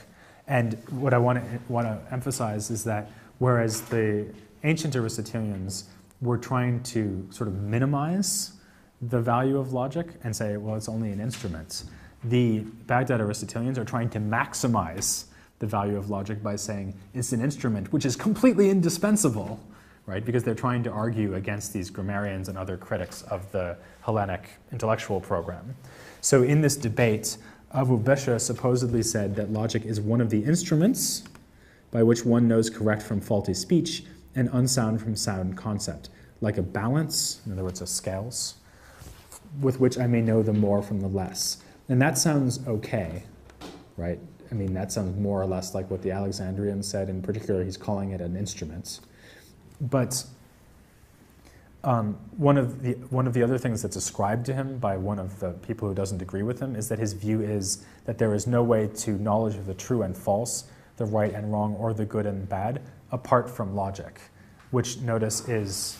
Speaker 1: And what I want to emphasize is that whereas the ancient Aristotelians were trying to sort of minimize the value of logic and say, well, it's only an instrument, the Baghdad Aristotelians are trying to maximize the value of logic by saying it's an instrument which is completely indispensable right? Because they're trying to argue against these grammarians and other critics of the Hellenic intellectual program. So in this debate, Abu Bishr supposedly said that logic is one of the instruments by which one knows correct from faulty speech and unsound from sound concept, like a balance, in other words, a scales, with which I may know the more from the less. And that sounds okay, right? I mean, that sounds more or less like what the Alexandrian said. In particular, he's calling it an instrument. But one of the other things that's ascribed to him by one of the people who doesn't agree with him is that his view is that there is no way to knowledge of the true and false, the right and wrong, or the good and bad, apart from logic, which, notice, is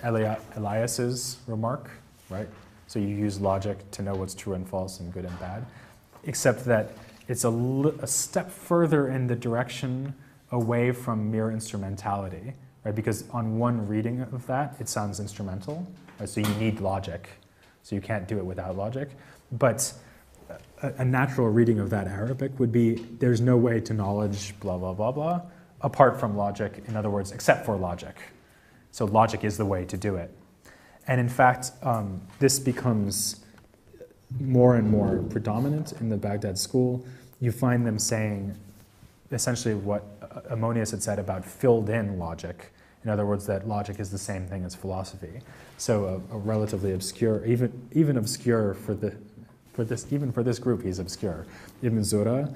Speaker 1: Elias's remark, right? So you use logic to know what's true and false and good and bad, except that it's a step further in the direction away from mere instrumentality, right? Because on one reading of that, it sounds instrumental, right? So you need logic, so you can't do it without logic. But a natural reading of that Arabic would be, there's no way to knowledge blah, blah, blah, blah, apart from logic, in other words, except for logic. So logic is the way to do it. And in fact, this becomes more and more predominant in the Baghdad school. You find them saying essentially what Ammonius had said about filled-in logic. In other words, that logic is the same thing as philosophy. So a relatively obscure, even obscure for this group, he's obscure. Ibn Zura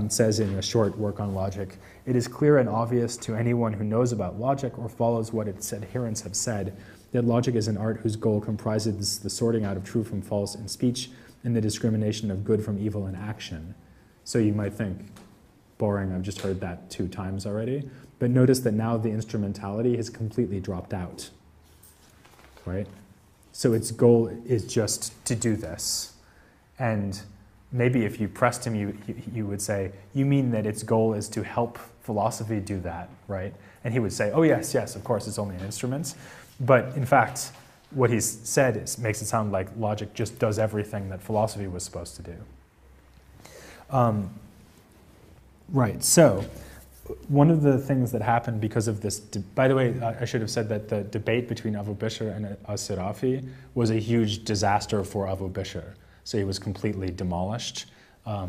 Speaker 1: says in a short work on logic, "It is clear and obvious to anyone who knows about logic or follows what its adherents have said that logic is an art whose goal comprises the sorting out of true from false in speech and the discrimination of good from evil in action." So you might think, boring, I've just heard that 2 times already. But notice that now the instrumentality has completely dropped out, right? So its goal is just to do this. And maybe if you pressed him, you would say, you mean that its goal is to help philosophy do that, right? And he would say, oh yes, of course, it's only an instrument. But in fact, what he's said makes it sound like logic just does everything that philosophy was supposed to do. Right, so one of the things that happened because of this, by the way, I should have said that the debate between Abu Bishr and as-Sirafi was a huge disaster for Abu Bishr. So he was completely demolished. Our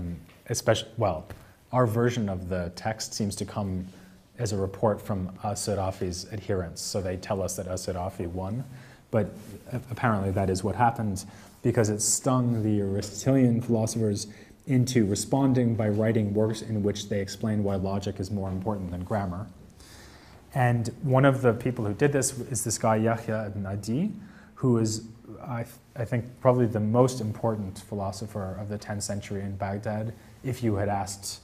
Speaker 1: version of the text seems to come as a report from as-Sirafi's adherents. So they tell us that as-Sirafi won, but apparently that is what happened because it stung the Aristotelian philosophers into responding by writing works in which they explain why logic is more important than grammar. And one of the people who did this is this guy Yahya ibn Adi, who is, I think, probably the most important philosopher of the 10th century in Baghdad if you had asked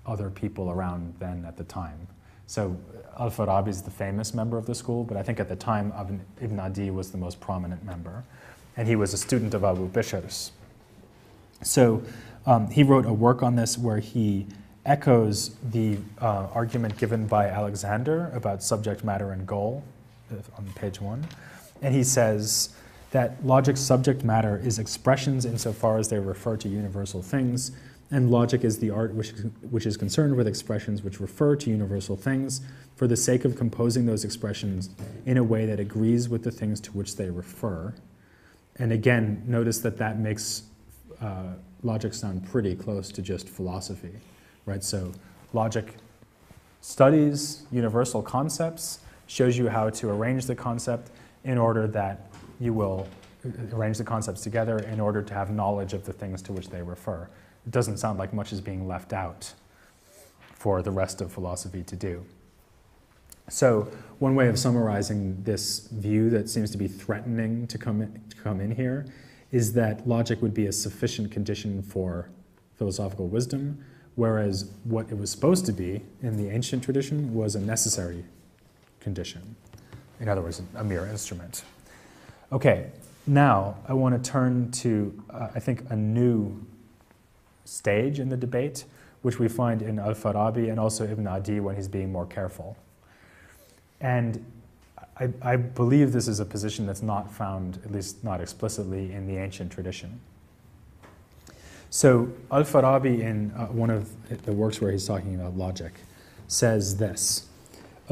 Speaker 1: other people around then at the time. So Al-Farabi is the famous member of the school, but I think at the time Ibn Adi was the most prominent member. And he was a student of Abu Bishr's. So he wrote a work on this where he echoes the argument given by Alexander about subject matter and goal on page 1. And he says that logic's subject matter is expressions insofar as they refer to universal things, and logic is the art which is concerned with expressions which refer to universal things for the sake of composing those expressions in a way that agrees with the things to which they refer. And again, notice that that makes logic sound pretty close to just philosophy, right? So logic studies universal concepts, shows you how to arrange the concept in order that you will arrange the concepts together in order to have knowledge of the things to which they refer. It doesn't sound like much is being left out for the rest of philosophy to do. So one way of summarizing this view that seems to be threatening to come in here is that logic would be a sufficient condition for philosophical wisdom, whereas what it was supposed to be in the ancient tradition was a necessary condition. In other words, a mere instrument. Okay, now I want to turn to, I think, a new stage in the debate, which we find in Al-Farabi and also Ibn Adi when he's being more careful. And I believe this is a position that's not found, at least not explicitly, in the ancient tradition. So Al-Farabi, in one of the works where he's talking about logic, says this: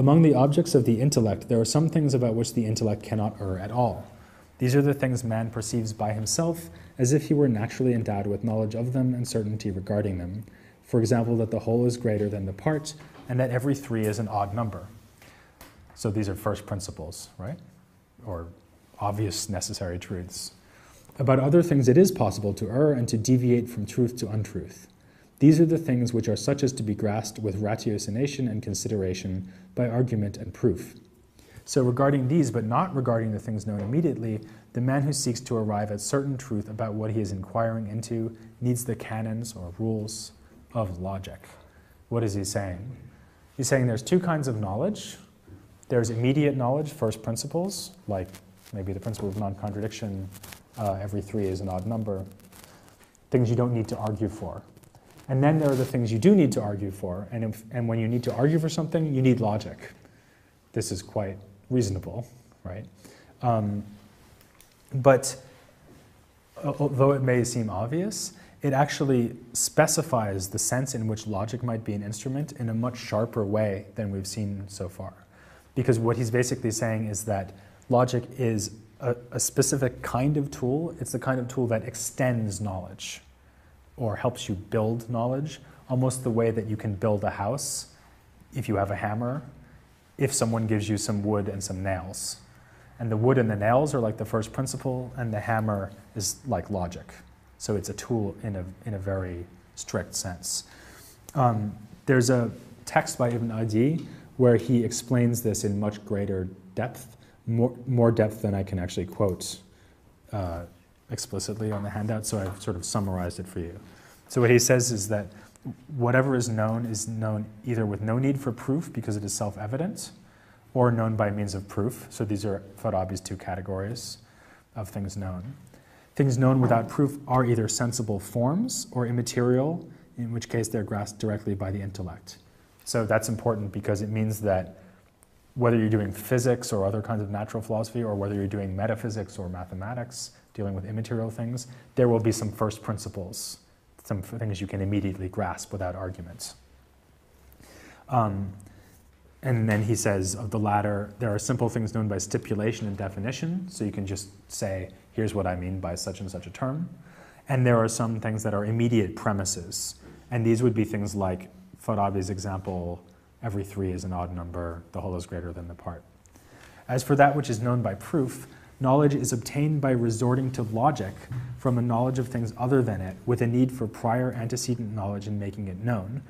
Speaker 1: Among the objects of the intellect, there are some things about which the intellect cannot err at all. These are the things man perceives by himself, as if he were naturally endowed with knowledge of them and certainty regarding them. For example, that the whole is greater than the part, and that every three is an odd number. So these are first principles, right? Or obvious necessary truths. About other things it is possible to err and to deviate from truth to untruth. These are the things which are such as to be grasped with ratiocination and consideration by argument and proof. So regarding these, but not regarding the things known immediately, the man who seeks to arrive at certain truth about what he is inquiring into needs the canons or rules of logic. What is he saying? He's saying there's two kinds of knowledge. There's immediate knowledge, first principles, like maybe the principle of non-contradiction, every three is an odd number, things you don't need to argue for. And then there are the things you do need to argue for, and when you need to argue for something, you need logic. This is quite reasonable, right? But although it may seem obvious, it actually specifies the sense in which logic might be an instrument in a much sharper way than we've seen so far. Because what he's basically saying is that logic is a specific kind of tool. It's the kind of tool that extends knowledge or helps you build knowledge, almost the way that you can build a house if you have a hammer, if someone gives you some wood and some nails. And the wood and the nails are like the first principle, and the hammer is like logic. So it's a tool in a very strict sense. There's a text by Ibn Adi where he explains this in much greater depth, more depth than I can actually quote explicitly on the handout, so I've sort of summarized it for you. So what he says is that whatever is known either with no need for proof because it is self-evident, or known by means of proof. So these are Farabi's two categories of things known. Things known without proof are either sensible forms or immaterial, in which case they're grasped directly by the intellect. So that's important because it means that whether you're doing physics or other kinds of natural philosophy, or whether you're doing metaphysics or mathematics, dealing with immaterial things, there will be some first principles, some things you can immediately grasp without arguments. And then he says of the latter, there are simple things known by stipulation and definition, so you can just say, here's what I mean by such and such a term. And there are some things that are immediate premises, and these would be things like Farabi's example, every three is an odd number, the whole is greater than the part. As for that which is known by proof, knowledge is obtained by resorting to logic from a knowledge of things other than it, with a need for prior antecedent knowledge in making it known.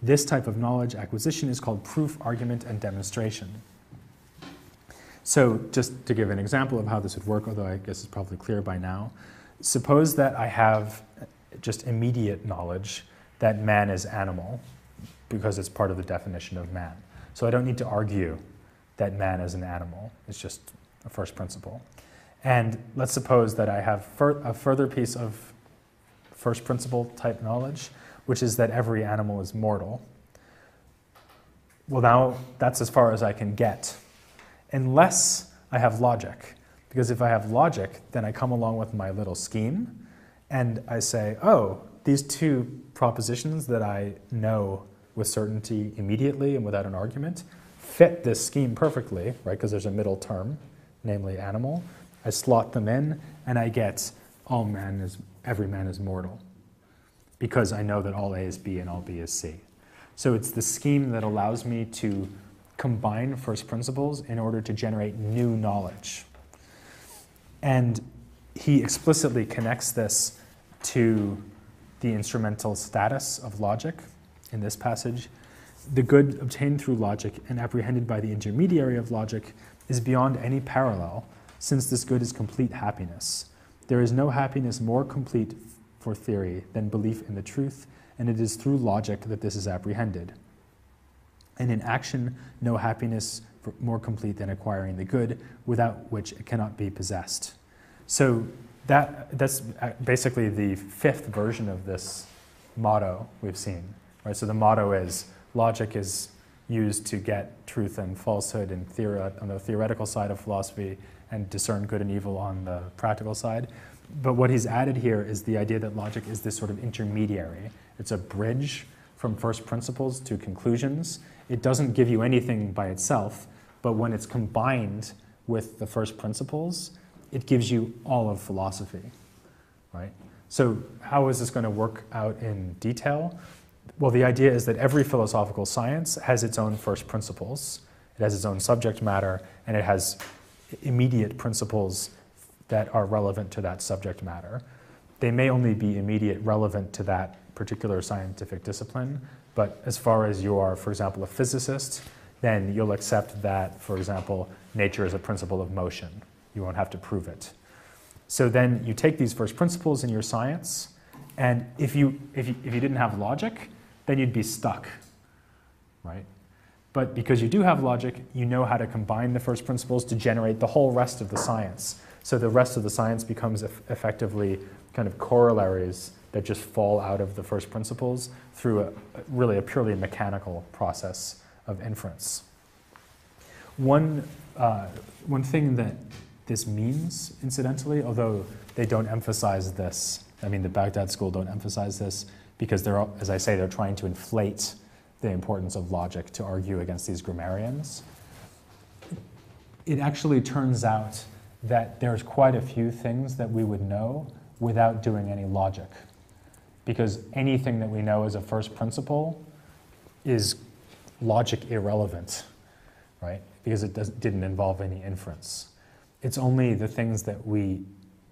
Speaker 1: This type of knowledge acquisition is called proof, argument, and demonstration. So just to give an example of how this would work, although I guess it's probably clear by now, suppose that I have just immediate knowledge that man is animal, because it's part of the definition of man. So I don't need to argue that man is an animal. It's just a first principle. And let's suppose that I have a further piece of first principle type knowledge, which is that every animal is mortal. Well, now that's as far as I can get, unless I have logic. Because if I have logic, then I come along with my little scheme, and I say, oh, these two propositions that I know with certainty immediately and without an argument fit this scheme perfectly, right? Because there's a middle term, namely animal. I slot them in, and I get every man is mortal, because I know that all A is B and all B is C. So it's the scheme that allows me to combine first principles in order to generate new knowledge. And he explicitly connects this to the instrumental status of logic in this passage. The good obtained through logic and apprehended by the intermediary of logic is beyond any parallel, since this good is complete happiness. There is no happiness more complete for theory than belief in the truth, and it is through logic that this is apprehended. And in action, no happiness more complete than acquiring the good, without which it cannot be possessed. So that's basically the fifth version of this motto we've seen. Right? So the motto is, logic is used to get truth and falsehood and on the theoretical side of philosophy, and discern good and evil on the practical side. But what he's added here is the idea that logic is this sort of intermediary. It's a bridge from first principles to conclusions, it doesn't give you anything by itself, but when it's combined with the first principles, it gives you all of philosophy, right? So how is this going to work out in detail? Well, the idea is that every philosophical science has its own first principles. It has its own subject matter, and it has immediate principles that are relevant to that subject matter. They may only be immediate relevant to that particular scientific discipline, but as far as you are, for example, a physicist, then you'll accept that, for example, nature is a principle of motion. You won't have to prove it. So then you take these first principles in your science, and if you didn't have logic, then you'd be stuck, right? But because you do have logic, you know how to combine the first principles to generate the whole rest of the science. So the rest of the science becomes effectively kind of corollaries that just fall out of the first principles through really a purely mechanical process of inference. One thing that this means, incidentally, although they don't emphasize this, I mean the Baghdad school don't emphasize this because they're, as I say, they're trying to inflate the importance of logic to argue against these grammarians. It actually turns out that there's quite a few things that we would know without doing any logic, because anything that we know as a first principle is logic irrelevant, right? Because it didn't involve any inference. It's only the things that we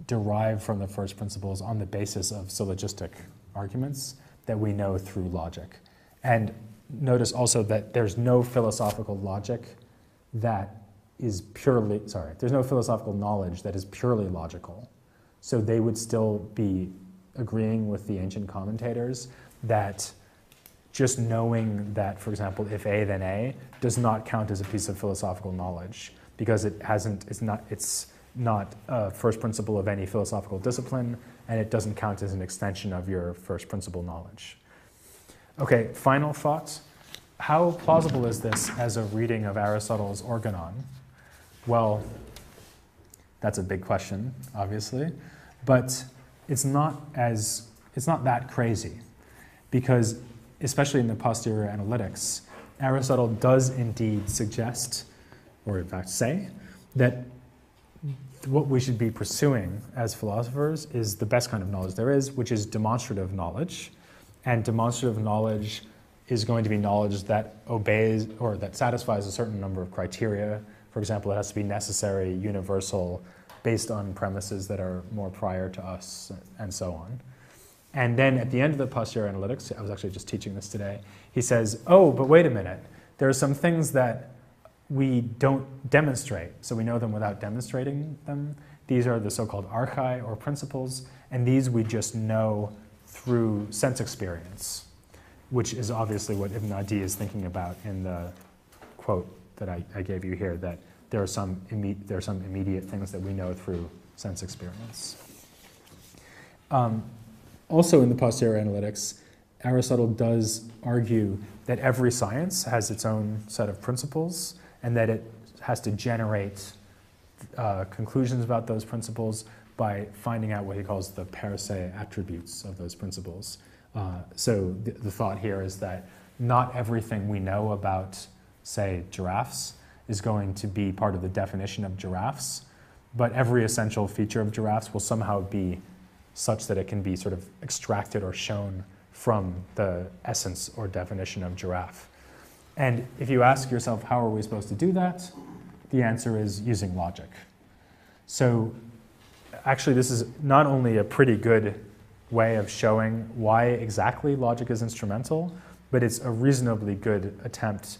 Speaker 1: derive from the first principles on the basis of syllogistic arguments that we know through logic. And notice also that there's no philosophical logic that is purely, there's no philosophical knowledge that is purely logical. So they would still be agreeing with the ancient commentators that just knowing that, for example, if A then A does not count as a piece of philosophical knowledge because it's not a first principle of any philosophical discipline, and it doesn't count as an extension of your first principle knowledge. Okay, final thoughts. How plausible is this as a reading of Aristotle's Organon? Well, that's a big question, obviously, but it's not that crazy, because especially in the posterior analytics, Aristotle does indeed suggest, or in fact say, that what we should be pursuing as philosophers is the best kind of knowledge there is, which is demonstrative knowledge. And demonstrative knowledge is going to be knowledge that obeys or that satisfies a certain number of criteria. For example, it has to be necessary, universal, based on premises that are more prior to us, and so on. And then at the end of the posterior analytics, I was actually just teaching this today, he says, oh, but wait a minute, there are some things that we don't demonstrate, so we know them without demonstrating them. These are the so-called archai, or principles, and these we just know through sense experience, which is obviously what Ibn Adi is thinking about in the quote that I gave you here, that there are some immediate things that we know through sense experience. Also in the posterior analytics, Aristotle does argue that every science has its own set of principles and that it has to generate conclusions about those principles by finding out what he calls the per se attributes of those principles. So the thought here is that not everything we know about, say, giraffes is going to be part of the definition of giraffes, but every essential feature of giraffes will somehow be such that it can be sort of extracted or shown from the essence or definition of giraffe. And if you ask yourself, how are we supposed to do that? The answer is using logic. So actually, this is not only a pretty good way of showing why exactly logic is instrumental, but it's a reasonably good attempt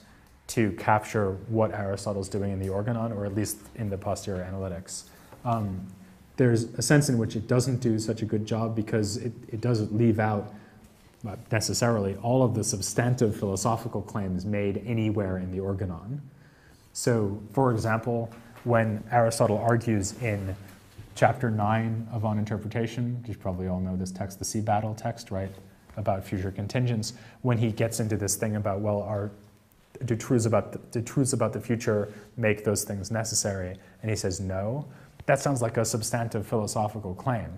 Speaker 1: to capture what Aristotle's doing in the Organon, or at least in the posterior analytics. There's a sense in which it doesn't do such a good job because it doesn't leave out necessarily all of the substantive philosophical claims made anywhere in the Organon. So, for example, when Aristotle argues in chapter 9 of On Interpretation, you probably all know this text, the sea battle text, right, about future contingents, when he gets into this thing about, well, do truths about the future make those things necessary? And he says no. That sounds like a substantive philosophical claim,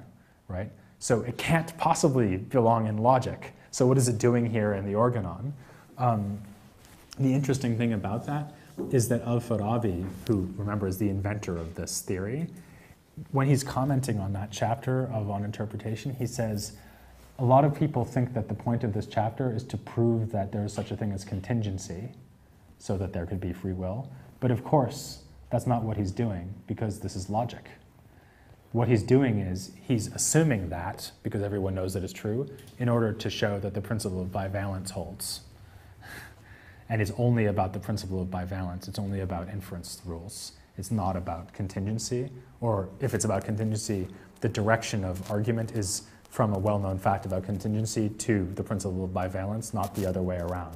Speaker 1: right? So it can't possibly belong in logic. So what is it doing here in the organon? The interesting thing about that is that Al-Farabi, who, remember, is the inventor of this theory, when he's commenting on that chapter on interpretation, he says, a lot of people think that the point of this chapter is to prove that there is such a thing as contingency, so that there could be free will. But of course, that's not what he's doing, because this is logic. What he's doing is he's assuming that, because everyone knows that it's true, in order to show that the principle of bivalence holds. And it's only about the principle of bivalence. It's only about inference rules. It's not about contingency. Or if it's about contingency, the direction of argument is from a well-known fact about contingency to the principle of bivalence, not the other way around,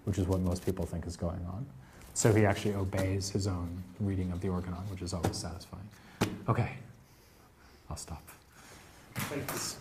Speaker 1: which is what most people think is going on. So he actually obeys his own reading of the organon, which is always satisfying. Okay, I'll stop. Thanks.